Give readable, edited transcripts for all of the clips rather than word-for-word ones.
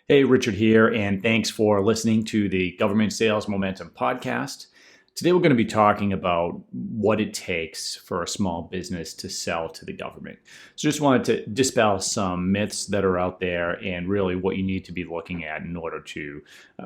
Hey, Richard here, and thanks for listening to the Government Sales Momentum podcast. Today, we're going to be talking about what it takes for a small business to sell to the government. So, just wanted to dispel some myths that are out there and really what you need to be looking at in order to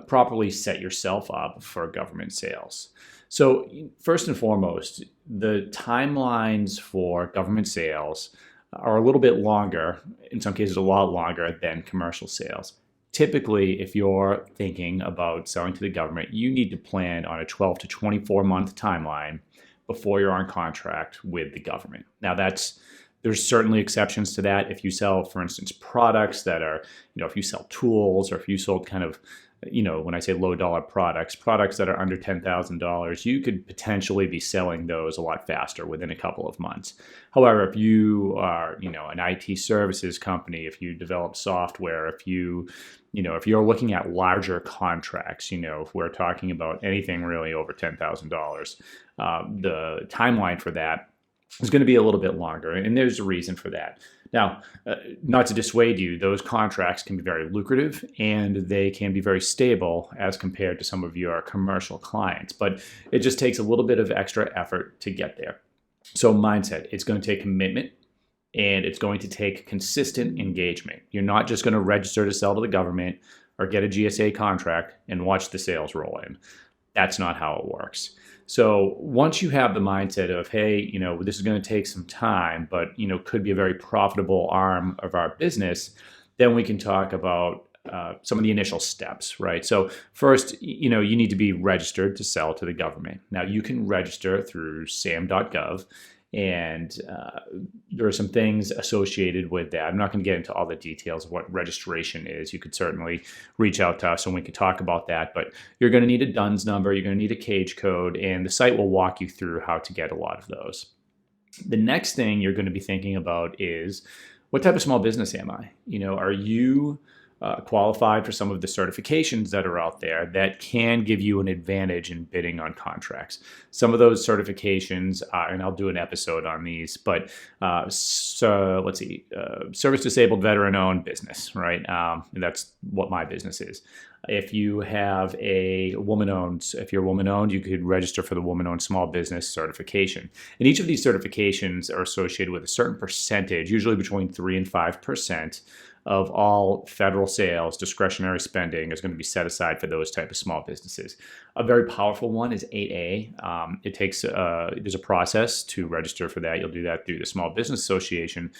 properly set yourself up for government sales. So, first and foremost, the timelines for government sales are a little bit longer, in some cases, a lot longer than commercial sales. Typically, if you're thinking about selling to the government, you need to plan on a 12 to 24 month timeline before you're on contract with the government. Now, there's certainly exceptions to that. If you sell, for instance, products that are, if you sell tools or if you sold kind of, when I say low dollar products that are under $10,000, you could potentially be selling those a lot faster within a couple of months. However, if you are, an IT services company, if you develop software, if you're looking at larger contracts, if we're talking about anything really over $10,000, the timeline for that is going to be a little bit longer, and there's a reason for that. Now, not to dissuade you, those contracts can be very lucrative and they can be very stable as compared to some of your commercial clients, but it just takes a little bit of extra effort to get there. So mindset, it's going to take commitment and it's going to take consistent engagement. You're not just going to register to sell to the government or get a GSA contract and watch the sales roll in. That's not how it works. So once you have the mindset of, hey, this is going to take some time, but, could be a very profitable arm of our business, then we can talk about some of the initial steps, right? So first, you need to be registered to sell to the government. Now, you can register through sam.gov, and there are some things associated with that. I'm not going to get into all the details of what registration is. You could certainly reach out to us and we could talk about that. But you're going to need a DUNS number, you're going to need a cage code, and the site will walk you through how to get a lot of those. The next thing you're going to be thinking about is, what type of small business am I? Are you qualified for some of the certifications that are out there that can give you an advantage in bidding on contracts? Some of those certifications, and I'll do an episode on these, but so let's see, service disabled veteran owned business, right? That's what my business is. If you have if you're woman owned, you could register for the woman owned small business certification. And each of these certifications are associated with a certain percentage, usually between 3 and 5% of all federal sales. Discretionary spending is going to be set aside for those type of small businesses. A very powerful one is 8A. It takes, there's a process to register for that. You'll do that through the Small Business Association.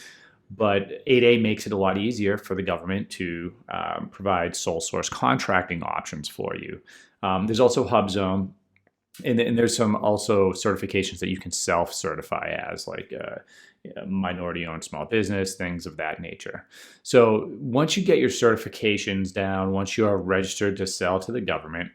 But 8A makes it a lot easier for the government to provide sole source contracting options for you. There's also HubZone, and there's some also certifications that you can self-certify as, like minority-owned small business, things of that nature. So once you get your certifications down, once you are registered to sell to the government,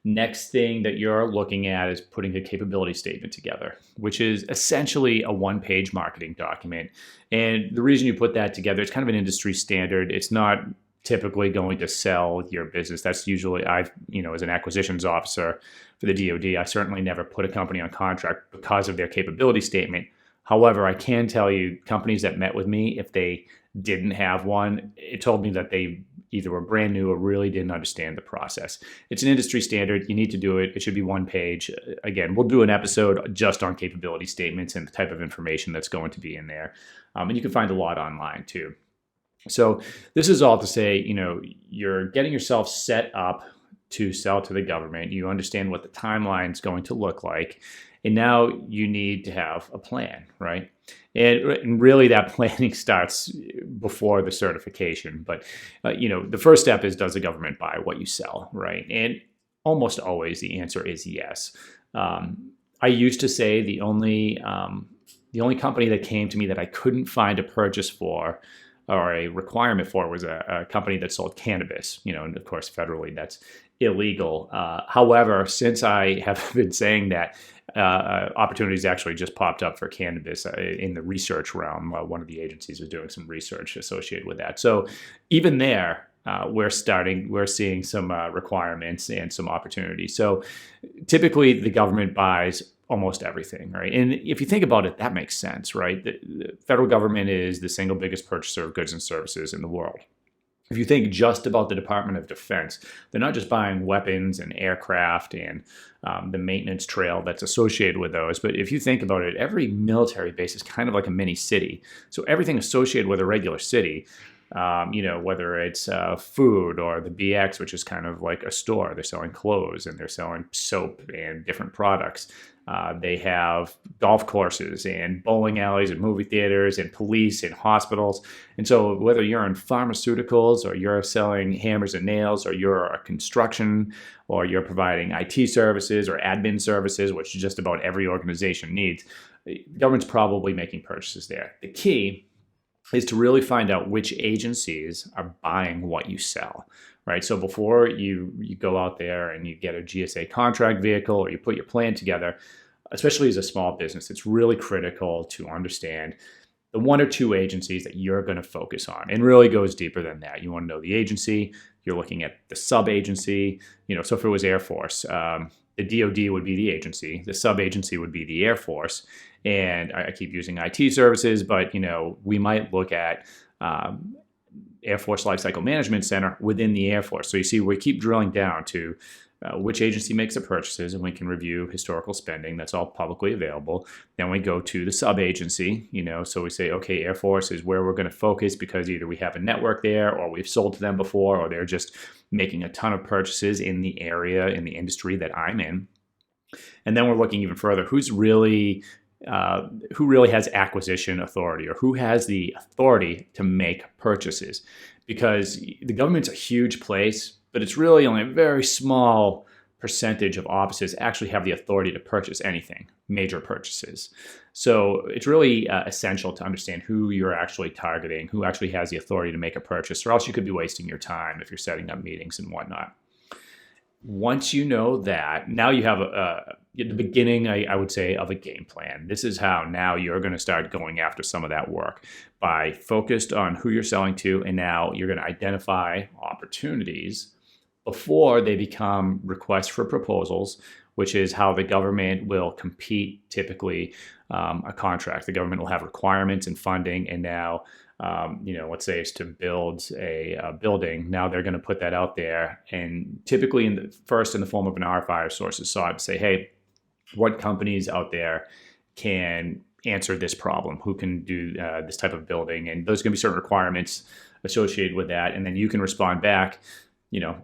next thing that you're looking at is putting a capability statement together, which is essentially a one-page marketing document. And the reason you put that together, it's kind of an industry standard. It's not typically going to sell your business. That's usually, as an acquisitions officer for the DoD, I certainly never put a company on contract because of their capability statement. However, I can tell you, companies that met with me, if they didn't have one, it told me that they either were brand new or really didn't understand the process. It's an industry standard. You need to do it. It should be one page. Again, we'll do an episode just on capability statements and the type of information that's going to be in there. And you can find a lot online too. So this is all to say, you're getting yourself set up to sell to the government. You understand what the timeline is going to look like. And now you need to have a plan, right? And really that planning starts before the certification. But, the first step is, does the government buy what you sell, right? And almost always the answer is yes. I used to say the only company that came to me that I couldn't find a purchase for or a requirement for was a company that sold cannabis, and of course, federally, that's illegal. However, since I have been saying that, opportunities actually just popped up for cannabis in the research realm. One of the agencies is doing some research associated with that. So even there, we're seeing some requirements and some opportunities. So typically the government buys almost everything, right? And if you think about it, that makes sense, right? The federal government is the single biggest purchaser of goods and services in the world. If you think just about the Department of Defense, they're not just buying weapons and aircraft and the maintenance trail that's associated with those. But if you think about it, every military base is kind of like a mini city. So everything associated with a regular city, whether it's food or the BX, which is kind of like a store, they're selling clothes and they're selling soap and different products. They have golf courses and bowling alleys and movie theaters and police and hospitals. And so whether you're in pharmaceuticals or you're selling hammers and nails or you're a construction or you're providing IT services or admin services, which just about every organization needs, the government's probably making purchases there. The key is to really find out which agencies are buying what you sell, right? So before you go out there and you get a GSA contract vehicle or you put your plan together, especially as a small business, it's really critical to understand the one or two agencies that you're going to focus on, and really goes deeper than that. You want to know the agency, you're looking at the sub-agency, so if it was Air Force, the DoD would be the agency, the sub-agency would be the Air Force, and I keep using IT services, but we might look at Air Force Lifecycle Management Center within the Air Force. So you see, we keep drilling down to which agency makes the purchases, and we can review historical spending. That's all publicly available. Then we go to the sub-agency, so we say, okay, Air Force is where we're going to focus because either we have a network there or we've sold to them before, or they're just making a ton of purchases in the area, in the industry that I'm in. And then we're looking even further, who really has acquisition authority, or who has the authority to make purchases, because the government's a huge place, but it's really only a very small percentage of offices actually have the authority to purchase anything, major purchases. So it's really essential to understand who you're actually targeting, who actually has the authority to make a purchase, or else you could be wasting your time if you're setting up meetings and whatnot. Once you know that, now you have the beginning, I would say, of a game plan. This is how now you're going to start going after some of that work by focused on who you're selling to, and now you're going to identify opportunities before they become requests for proposals, which is how the government will compete typically a contract. The government will have requirements and funding, and now let's say it's to build a building. Now they're going to put that out there, and typically in the form of an RFI or sources sought, say, hey, what companies out there can answer this problem? Who can do this type of building? And there's going to be certain requirements associated with that, and then you can respond back.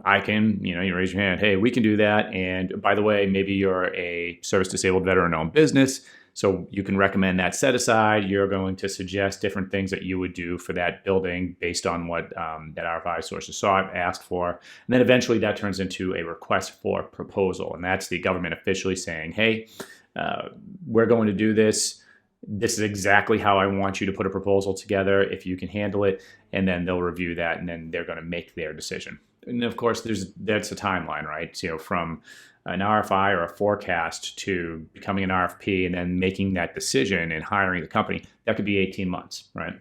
I can, you raise your hand, hey, we can do that. And by the way, maybe you're a service disabled veteran-owned business, so you can recommend that set aside. You're going to suggest different things that you would do for that building based on what that RFI sources sought, asked for. And then eventually that turns into a request for proposal. And that's the government officially saying, hey, we're going to do this. This is exactly how I want you to put a proposal together, if you can handle it. And then they'll review that, and then they're going to make their decision. And of course, that's a timeline, right? From an RFI or a forecast to becoming an RFP and then making that decision and hiring the company, that could be 18 months, right?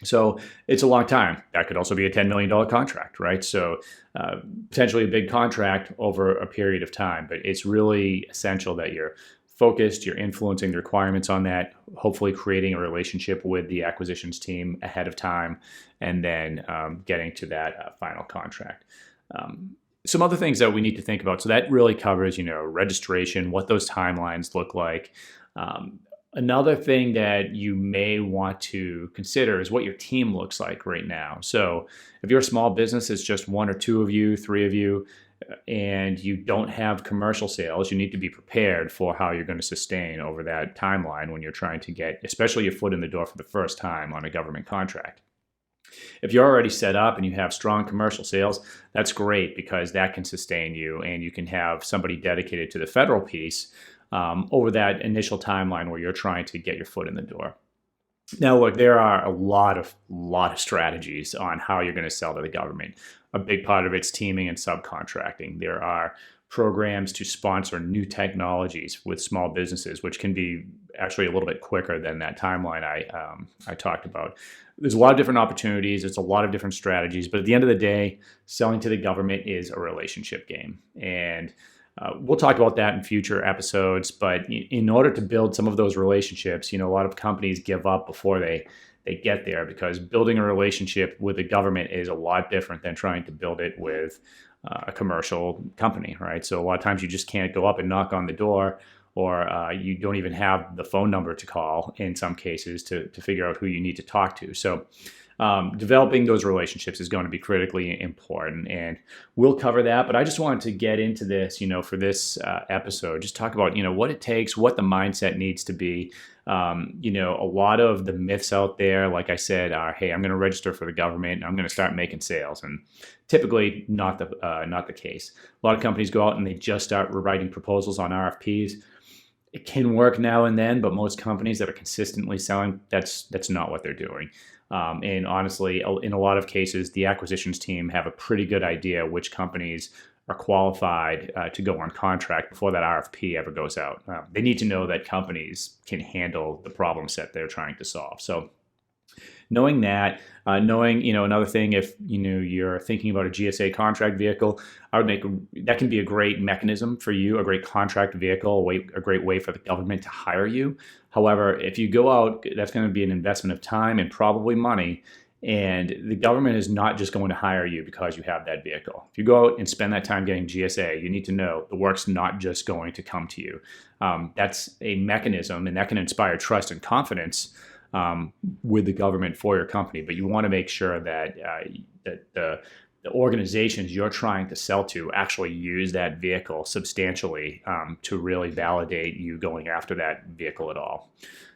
So it's a long time. That could also be a $10 million contract, right? So potentially a big contract over a period of time, but it's really essential that you're focused, you're influencing the requirements on that, hopefully creating a relationship with the acquisitions team ahead of time, and then getting to that final contract. Some other things that we need to think about. So that really covers, registration, what those timelines look like. Another thing that you may want to consider is what your team looks like right now. So if you're a small business, it's just one or two of you, three of you, and you don't have commercial sales, you need to be prepared for how you're going to sustain over that timeline when you're trying to get, especially your foot in the door for the first time on a government contract. If you're already set up and you have strong commercial sales, that's great, because that can sustain you, and you can have somebody dedicated to the federal piece over that initial timeline where you're trying to get your foot in the door. Now, look, there are a lot of strategies on how you're going to sell to the government. A big part of it's teaming and subcontracting. There are programs to sponsor new technologies with small businesses, which can be actually a little bit quicker than that timeline I talked about. There's a lot of different opportunities. It's a lot of different strategies. But at the end of the day, selling to the government is a relationship game. And we'll talk about that in future episodes. But in order to build some of those relationships, a lot of companies give up before they they get there, because building a relationship with the government is a lot different than trying to build it with a commercial company, right? So a lot of times you just can't go up and knock on the door, or you don't even have the phone number to call in some cases to figure out who you need to talk to. So developing those relationships is going to be critically important, and we'll cover that. But I just wanted to get into this, for this episode, just talk about, what it takes, what the mindset needs to be. A lot of the myths out there, like I said, are, hey, I'm going to register for the government and I'm going to start making sales. And typically not the case. A lot of companies go out and they just start writing proposals on RFPs. It can work now and then, but most companies that are consistently selling, that's not what they're doing. And honestly, in a lot of cases, the acquisitions team have a pretty good idea which companies are qualified to go on contract before that RFP ever goes out. They need to know that companies can handle the problem set they're trying to solve. So knowing that, another thing, if you're thinking about a GSA contract vehicle, that can be a great mechanism for you, a great contract vehicle, a great way for the government to hire you. However, if you go out, that's going to be an investment of time and probably money. And the government is not just going to hire you because you have that vehicle. If you go out and spend that time getting GSA, you need to know the work's not just going to come to you. That's a mechanism, and that can inspire trust and confidence with the government for your company. But you want to make sure that the organizations you're trying to sell to actually use that vehicle substantially to really validate you going after that vehicle at all.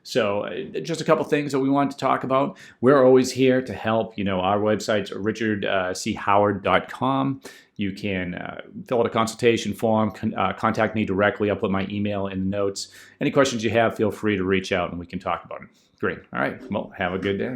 So just a couple things that we wanted to talk about. We're always here to help. Our website's richardchoward.com. You can fill out a consultation form, contact me directly. I'll put my email in the notes. Any questions you have, feel free to reach out and we can talk about it. Great. All right. Well, have a good day.